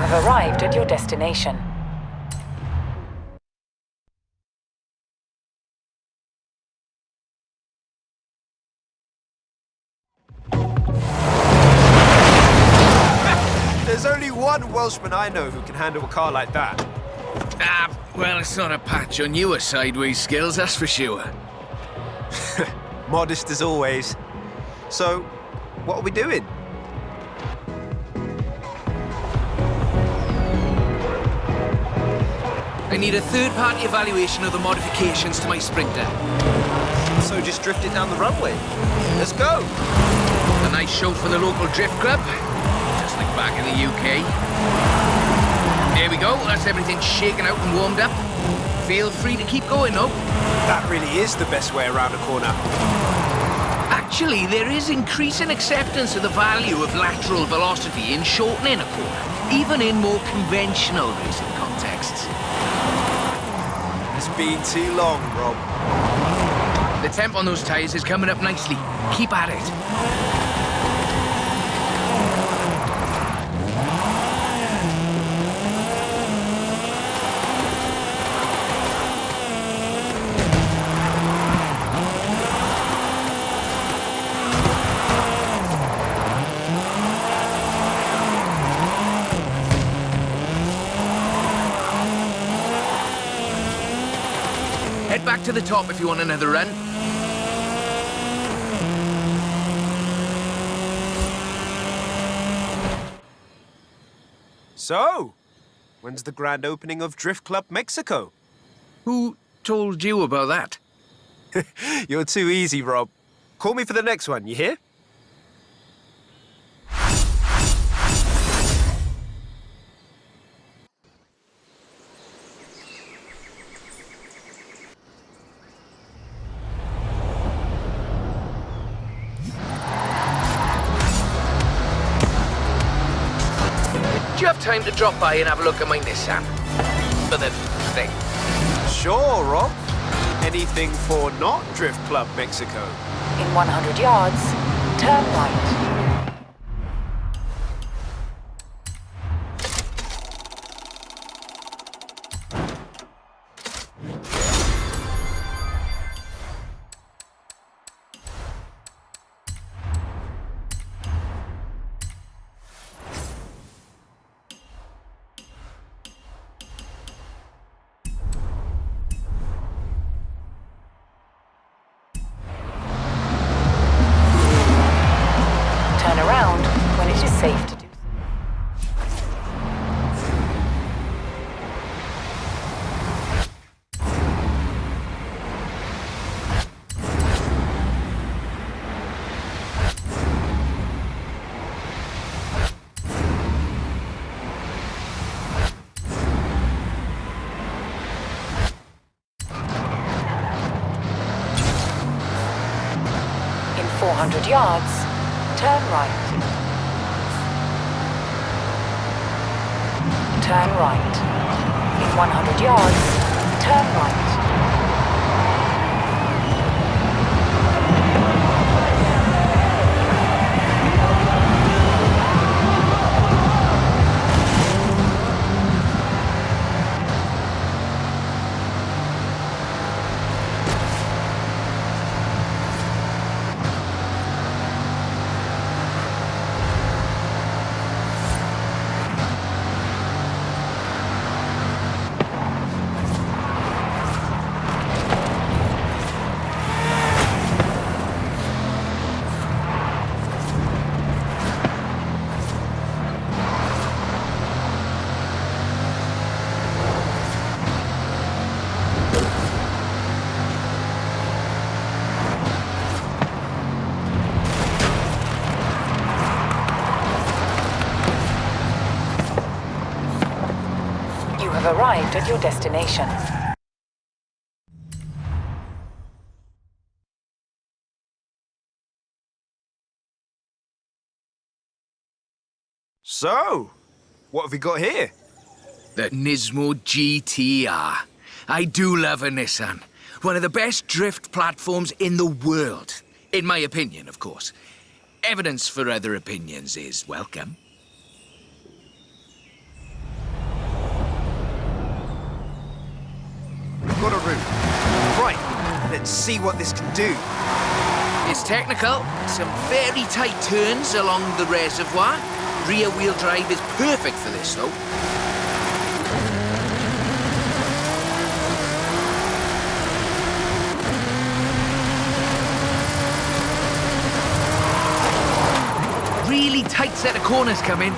have arrived at your destination. There's only one Welshman I know who can handle a car like that. Well, it's not a patch on your sideways skills, that's for sure. Modest as always. So, what are we doing? I need a third-party evaluation of the modifications to my Sprinter. So just drift it down the runway. Let's go. A nice show for the local drift club, just like back in the UK. There we go, that's everything shaken out and warmed up. Feel free to keep going, though. That really is the best way around a corner. Actually, there is increasing acceptance of the value of lateral velocity in shortening a corner, even in more conventional racing contexts. It's been too long, Rob. The temp on those tyres is coming up nicely. Keep at it. Head back to the top if you want another run. So, when's the grand opening of Drift Club Mexico? Who told you about that? You're too easy, Rob. Call me for the next one, you hear? Do you have time to drop by and have a look at my Nissan? For the thing. Sure, Rob. Anything for not Drift Club Mexico. In 100 yards, turn right. Turn around when it is safe to do so. In 400 yards, turn right. Turn right. In 100 yards, turn right. You have arrived at your destination. So, what have we got here? The Nismo GTR. I do love a Nissan. One of the best drift platforms in the world. In my opinion, of course. Evidence for other opinions is welcome. see what this can do. It's technical. Some very tight turns along the reservoir. Rear-wheel drive is perfect for this, though. Really tight set of corners coming.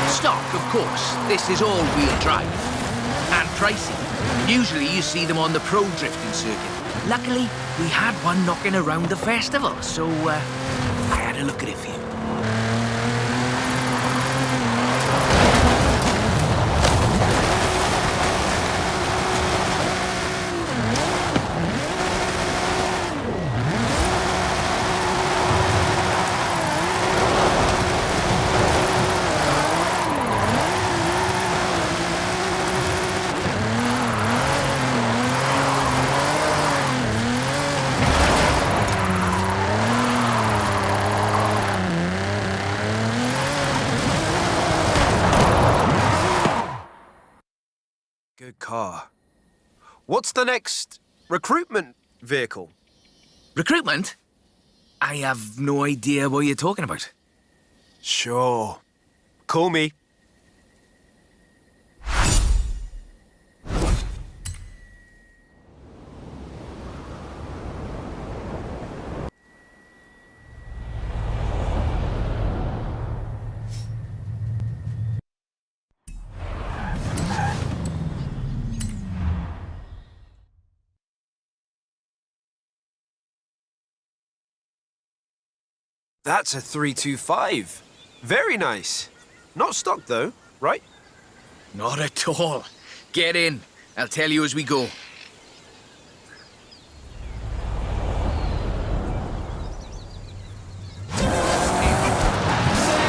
Stock, of course. This is all-wheel drive. And pricey. Usually you see them on the pro drifting circuit. Luckily, we had one knocking around the festival, so I had a look at it for you. Good car. What's the next recruitment vehicle? Recruitment? I have no idea what you're talking about. Sure. Call me. That's a 325. Very nice. Not stock though, right? Not at all. Get in. I'll tell you as we go.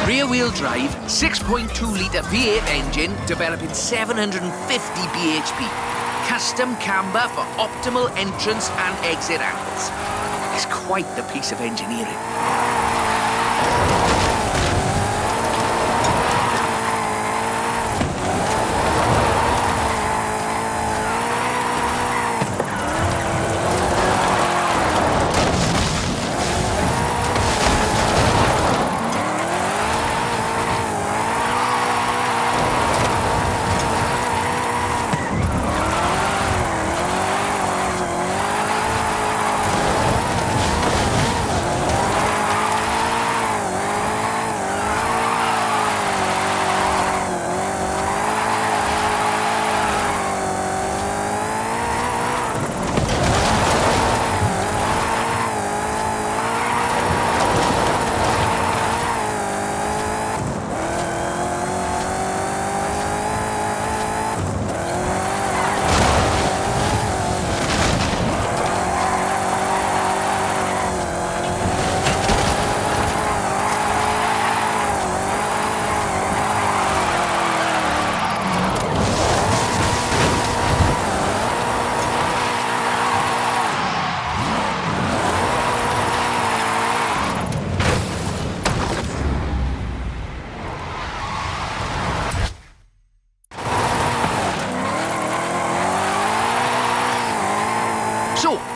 Rear-wheel drive, 6.2-litre V8 engine, developing 750 bhp. Custom camber for optimal entrance and exit angles. It's quite the piece of engineering.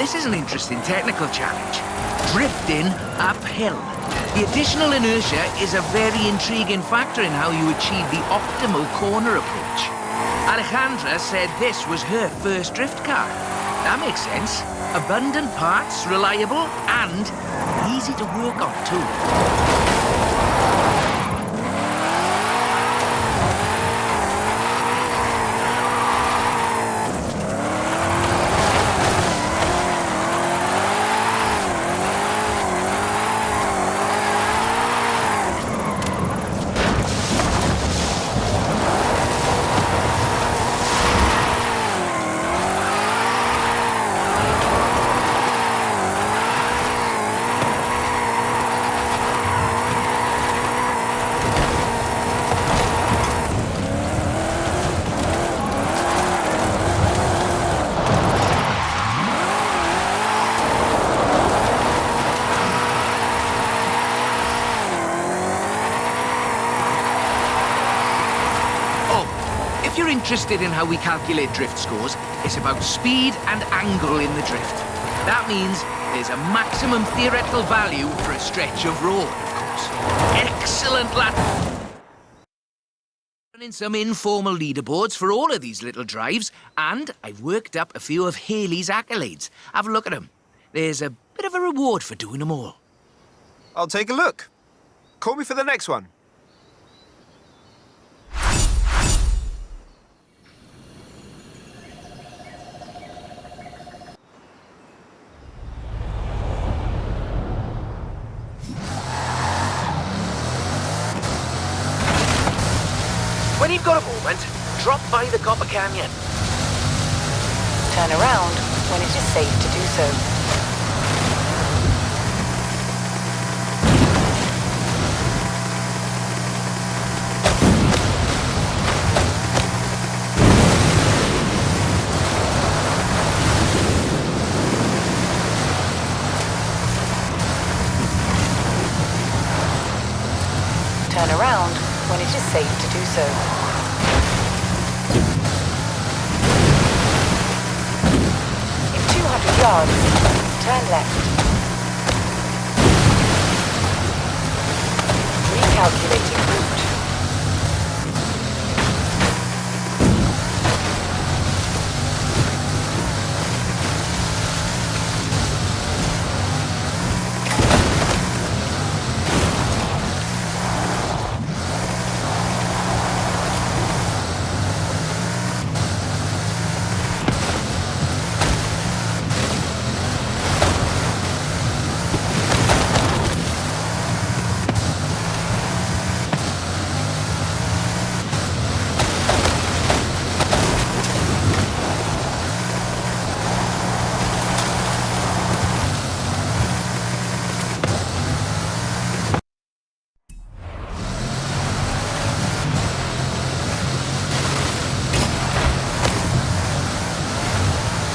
this is an interesting technical challenge. Drifting uphill. The additional inertia is a very intriguing factor in how you achieve the optimal corner approach. Alejandra said this was her first drift car. That makes sense. Abundant parts, reliable, and easy to work on too. If you're interested in how we calculate drift scores, it's about speed and angle in the drift. That means there's a maximum theoretical value for a stretch of road, of course. Excellent, lad. Running some informal leaderboards for all of these little drives, and I've worked up a few of Haley's accolades. Have a look at them. There's a bit of a reward for doing them all. I'll take a look. Call me for the next one. When you've got a moment, drop by the Copper Canyon. Turn around when it is safe to do so. Turn around when it is safe to do so. In 200 yards, turn left. Recalculating route.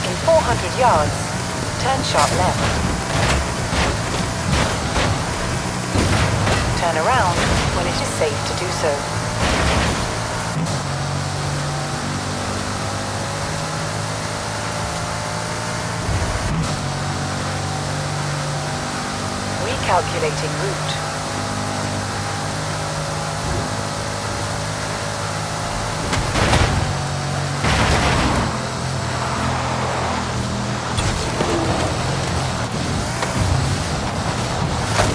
In 400 yards, turn sharp left. Turn around when it is safe to do so. Recalculating route.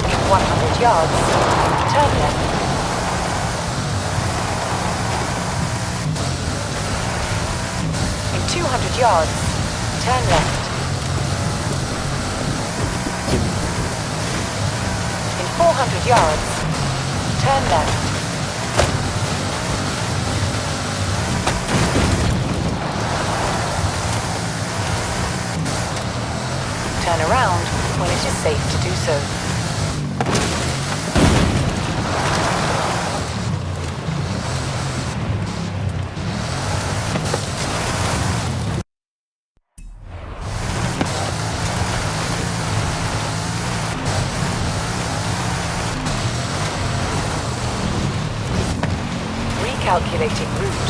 In 100 yards, turn left. In 200 yards, turn left. In 400 yards, turn left. Turn around when it is safe to do so. Recalculating route.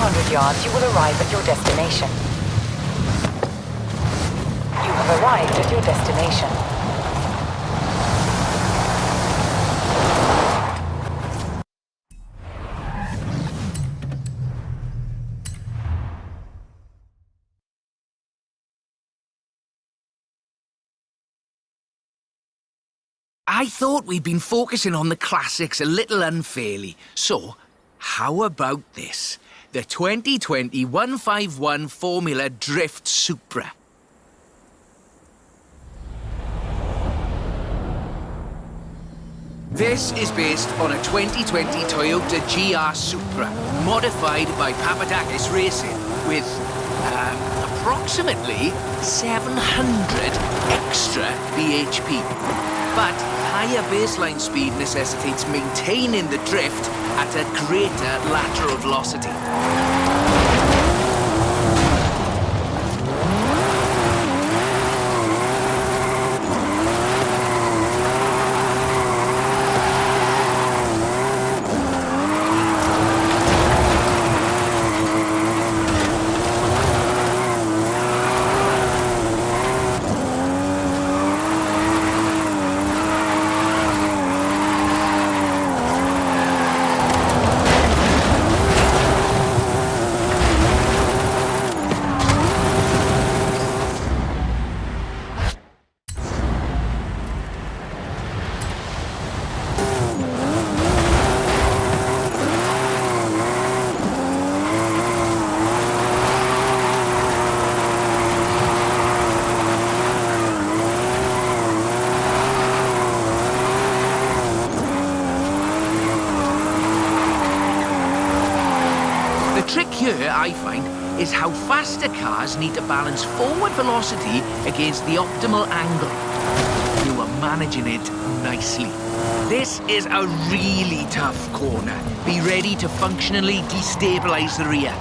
200 yards, you will arrive at your destination. You have arrived at your destination. I thought we'd been focusing on the classics a little unfairly. So, how about this? The 2020 151 Formula Drift Supra. This is based on a 2020 Toyota GR Supra, modified by Papadakis Racing, with approximately 700 extra bhp. But higher baseline speed necessitates maintaining the drift at a greater lateral velocity. The trick here, I find, is how faster cars need to balance forward velocity against the optimal angle. You are managing it nicely. This is a really tough corner. Be ready to functionally destabilize the rear.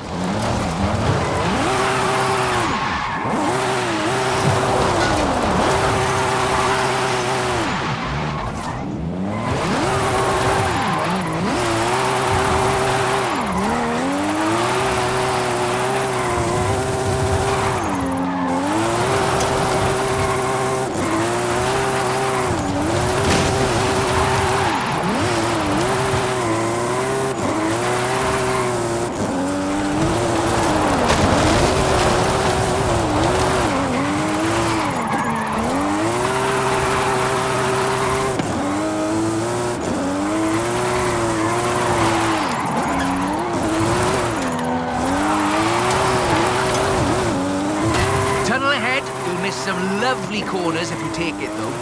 Tunnel ahead, you'll miss some lovely corners if you take it though.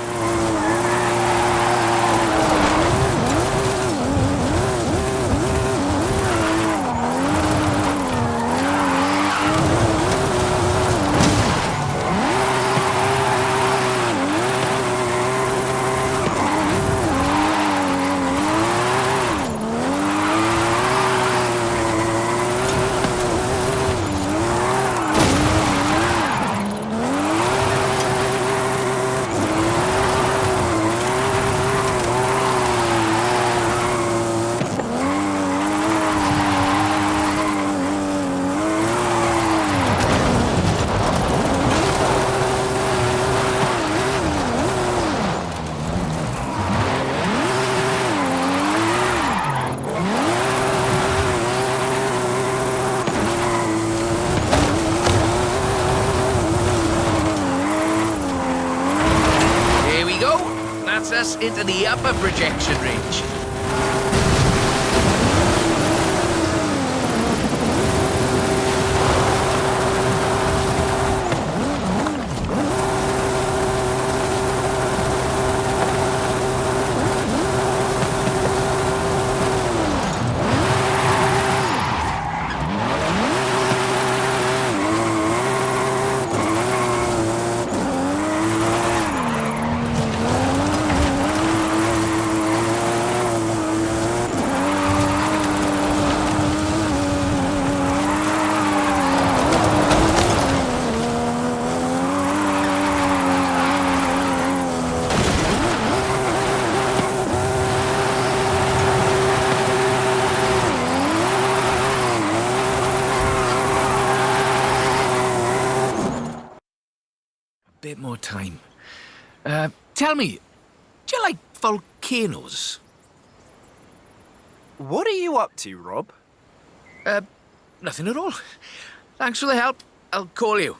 That's us into the upper projection range. bit more time. Tell me, do you like volcanoes? What are you up to, Rob? Nothing at all. Thanks for the help. I'll call you.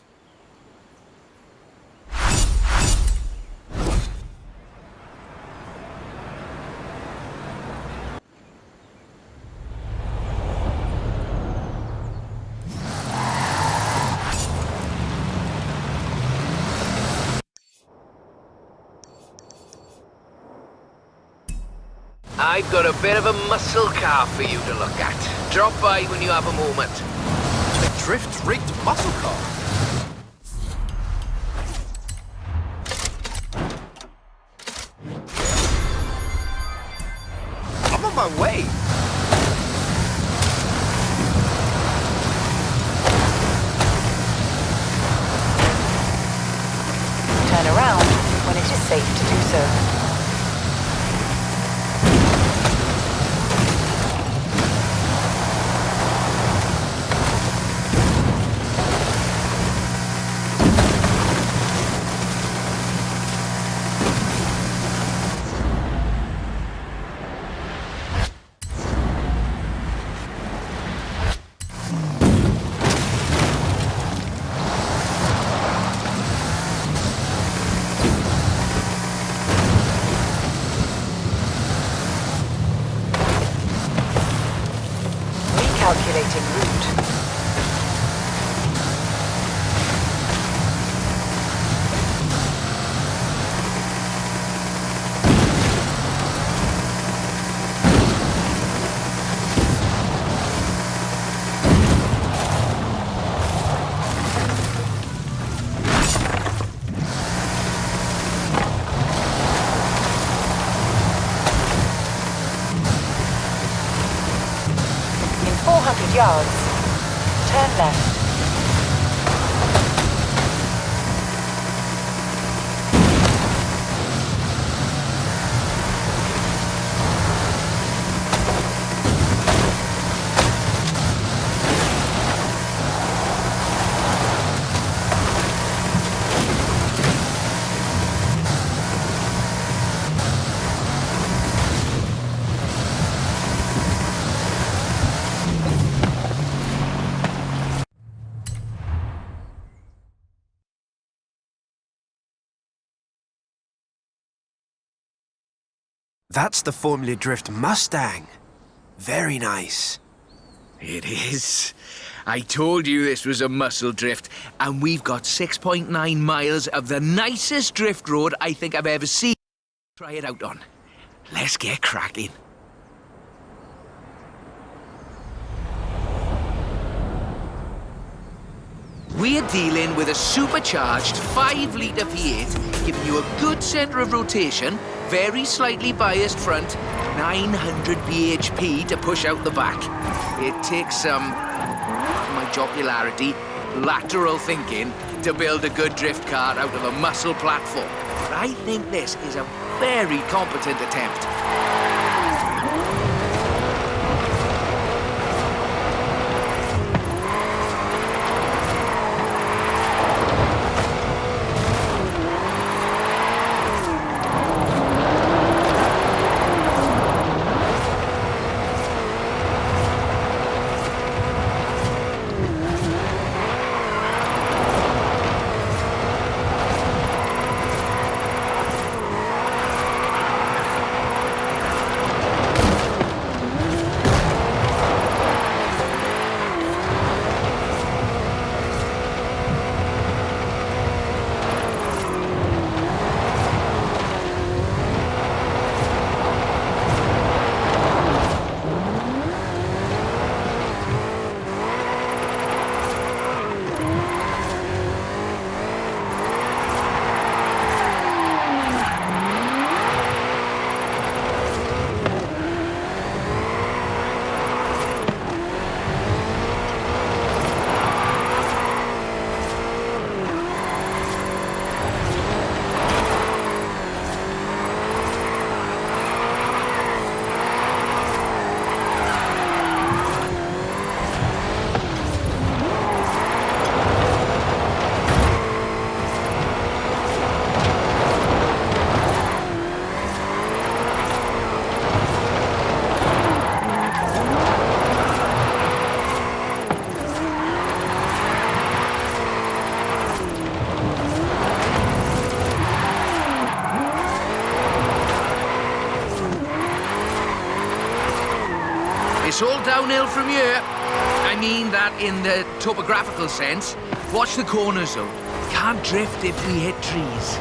I've got a bit of a muscle car for you to look at. Drop by when you have a moment. A drift-rigged muscle car? I'm on my way. Turn around when it is safe to do so. Calculating route. In 400 yards, turn left. That's the Formula Drift Mustang. Very nice. It is. I told you this was a muscle drift, and we've got 6.9 miles of the nicest drift road I think I've ever seen. Try it out on. Let's get cracking. We're dealing with a supercharged 5-litre V8, giving you a good centre of rotation, very slightly biased front, 900 bhp to push out the back. It takes some, my jocularity, lateral thinking to build a good drift car out of a muscle platform. But I think this is a very competent attempt. It's all downhill from here. I mean that in the topographical sense. Watch the corners, though. Can't drift if we hit trees.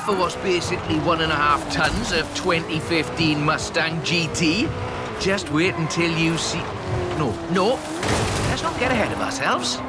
For what's basically 1.5 tons of 2015 Mustang GT. Just wait until you see... No. Let's not get ahead of ourselves.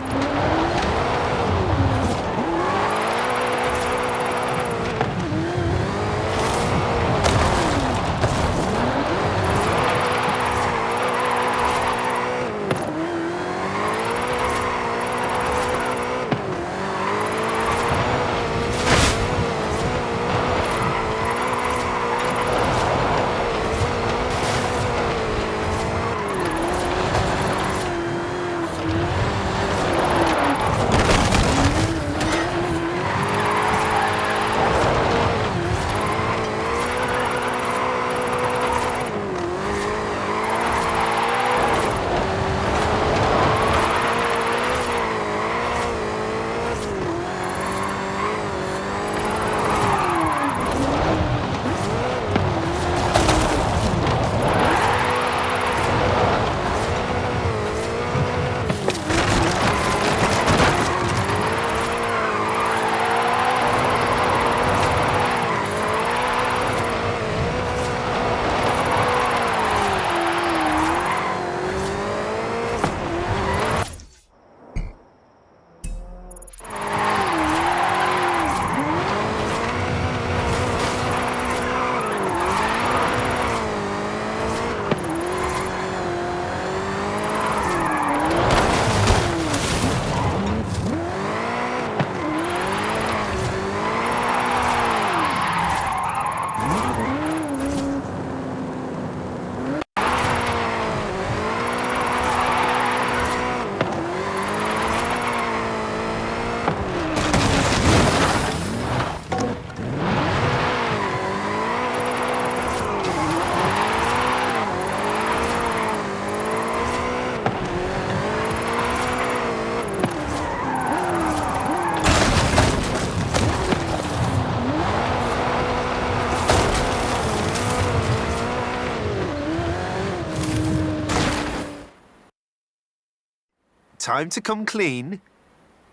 Time to come clean.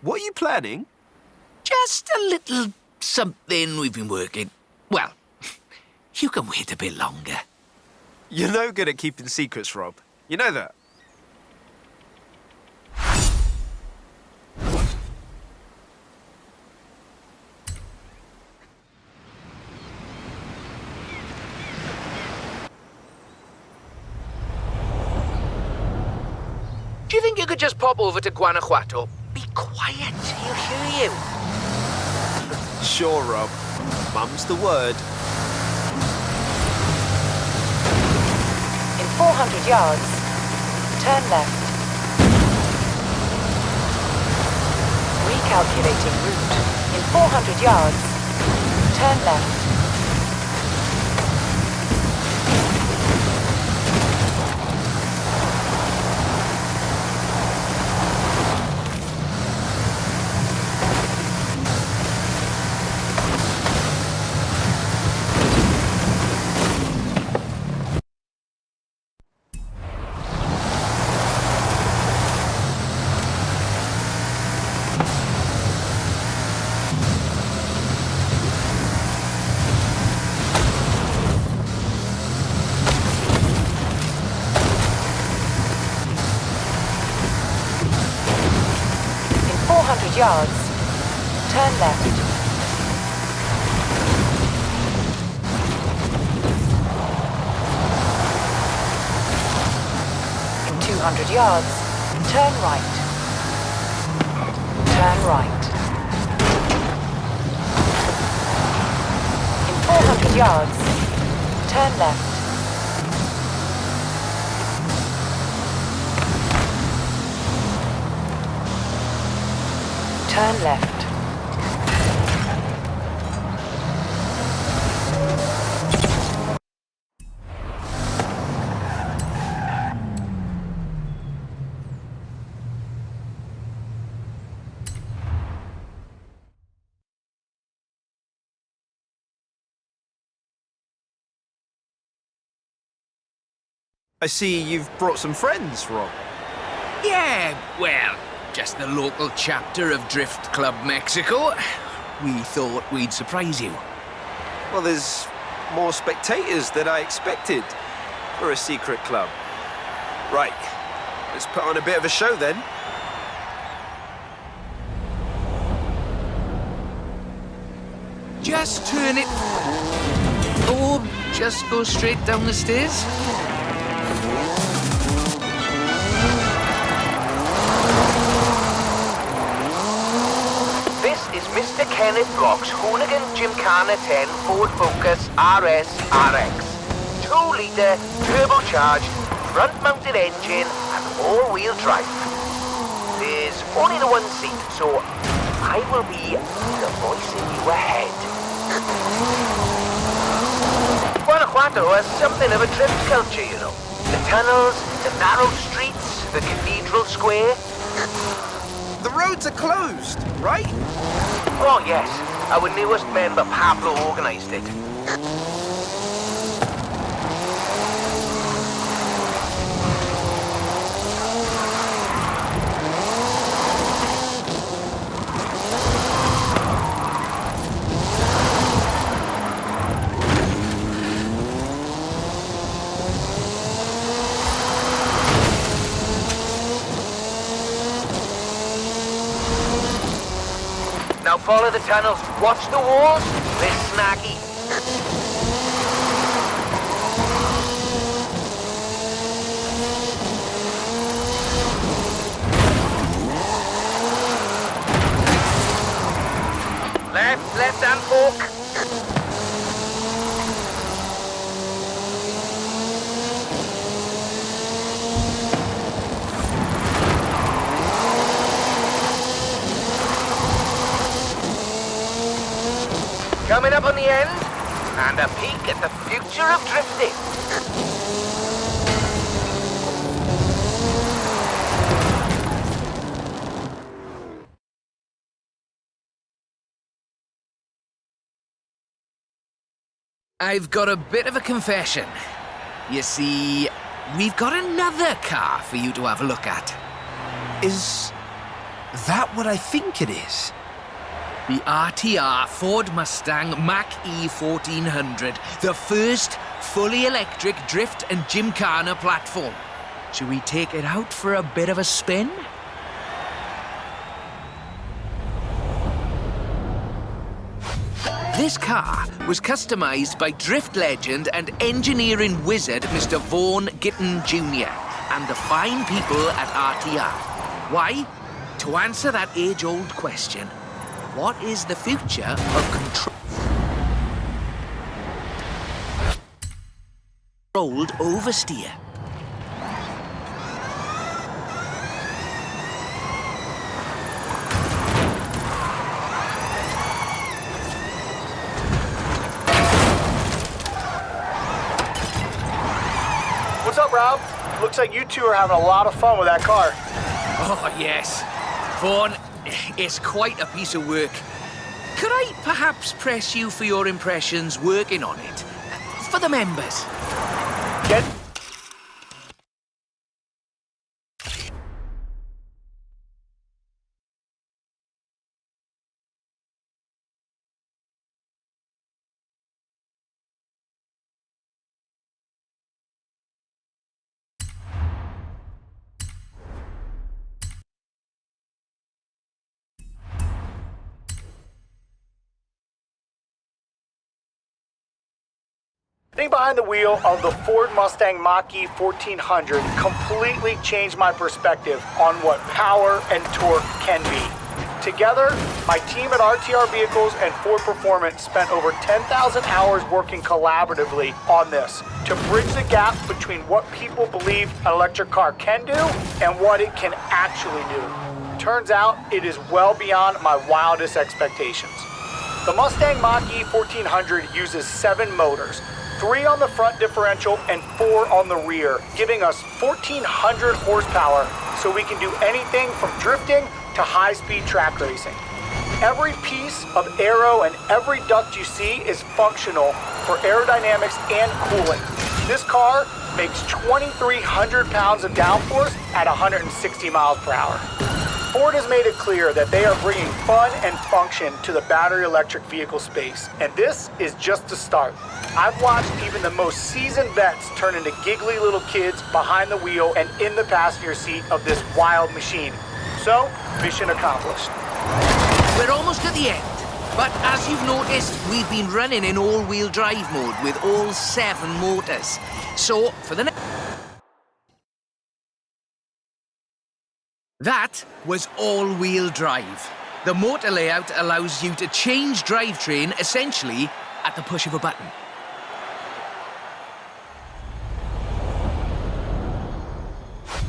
What are you planning? Just a little something we've been working. Well, you can wait a bit longer. You're no good at keeping secrets, Rob. You know that. Do you think you could just pop over to Guanajuato? Be quiet, he'll hear you. Sure, Rob. Mum's the word. In 400 yards, turn left. Recalculating route. In 400 yards, turn left. yards, turn left. In 200 yards, turn right. Turn right. In 400 yards, turn left. Turn left. I see you've brought some friends, Rob. Yeah, well, just the local chapter of Drift Club Mexico. We thought we'd surprise you. Well, there's more spectators than I expected for a secret club. Right, let's put on a bit of a show then. Just turn it... Oh, just go straight down the stairs. This is Mr. Kenneth Block's Hoonigan Gymkhana 10 Ford Focus RS RX. 2-litre, turbocharged, front-mounted engine and all-wheel drive. There's only the one seat, so I will be the voice in your head. Guanajuato has something of a drift culture, you know. The tunnels, the narrow streets, the cathedral square. The roads are closed, right? Oh yes, our newest member Pablo organised it. Now follow the tunnels. Watch the walls. They're snaggy. Left hand fork. Coming up on the end, and a peek at the future of drifting. I've got a bit of a confession. You see, we've got another car for you to have a look at. Is that what I think it is? The RTR Ford Mustang Mach-E 1400, the first fully electric drift and gymkhana platform. Should we take it out for a bit of a spin? This car was customised by drift legend and engineering wizard Mr. Vaughan Gitton Jr. and the fine people at RTR. Why? To answer that age-old question, what is the future of controlled oversteer? What's up, Rob? Looks like you two are having a lot of fun with that car. Oh, yes. Vaughan, it's quite a piece of work. Could I perhaps press you for your impressions working on it? For the members. Get... Getting behind the wheel of the Ford Mustang Mach-E 1400 completely changed my perspective on what power and torque can be. Together, my team at RTR Vehicles and Ford Performance spent over 10,000 hours working collaboratively on this to bridge the gap between what people believe an electric car can do and what it can actually do. Turns out, it is well beyond my wildest expectations. The Mustang Mach-E 1400 uses 7 motors, 3 on the front differential and 4 on the rear, giving us 1,400 horsepower so we can do anything from drifting to high-speed track racing. Every piece of aero and every duct you see is functional for aerodynamics and cooling. This car makes 2,300 pounds of downforce at 160 miles per hour. Ford has made it clear that they are bringing fun and function to the battery electric vehicle space, and this is just the start. I've watched even the most seasoned vets turn into giggly little kids behind the wheel and in the passenger seat of this wild machine. So, mission accomplished. We're almost at the end, but as you've noticed, we've been running in all-wheel drive mode with all 7 motors. So, for the next... That was all-wheel drive. The motor layout allows you to change drivetrain essentially at the push of a button.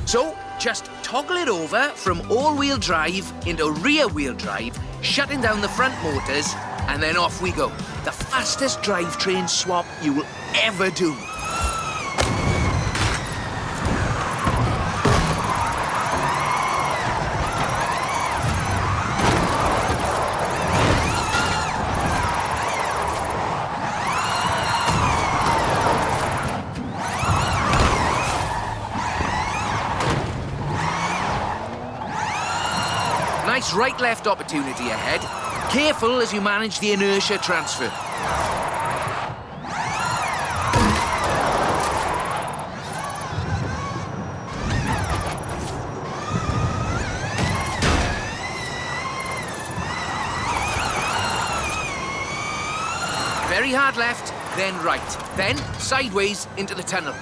So, just toggle it over from all-wheel drive into rear-wheel drive, shutting down the front motors, and then off we go. The fastest drivetrain swap you will ever do. Nice right-left opportunity ahead. Careful as you manage the inertia transfer. Very hard left, then right, then sideways into the tunnel.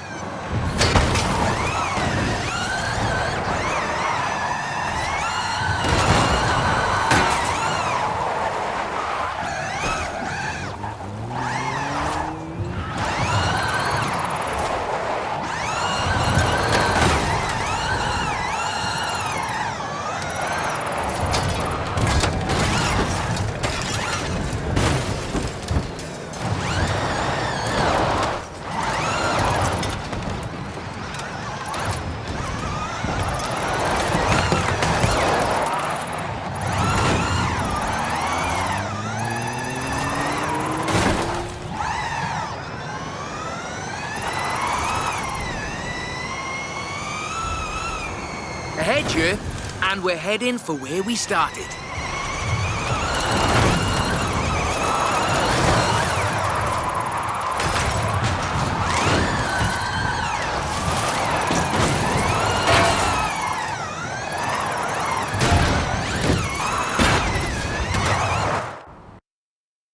Ahead here, and we're heading for where we started.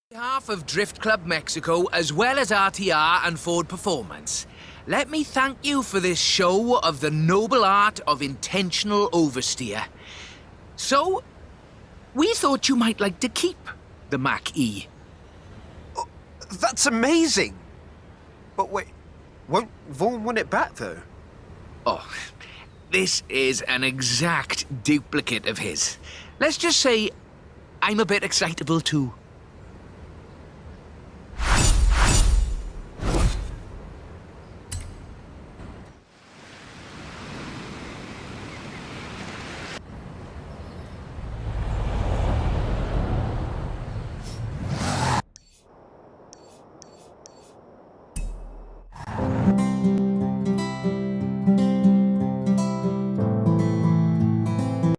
On behalf of Drift Club Mexico, as well as RTR and Ford Performance, let me thank you for this show of the noble art of intentional oversteer. So, we thought you might like to keep the Mach-E. Oh, that's amazing! But wait, won't Vaughan want it back, though? Oh, this is an exact duplicate of his. Let's just say I'm a bit excitable, too.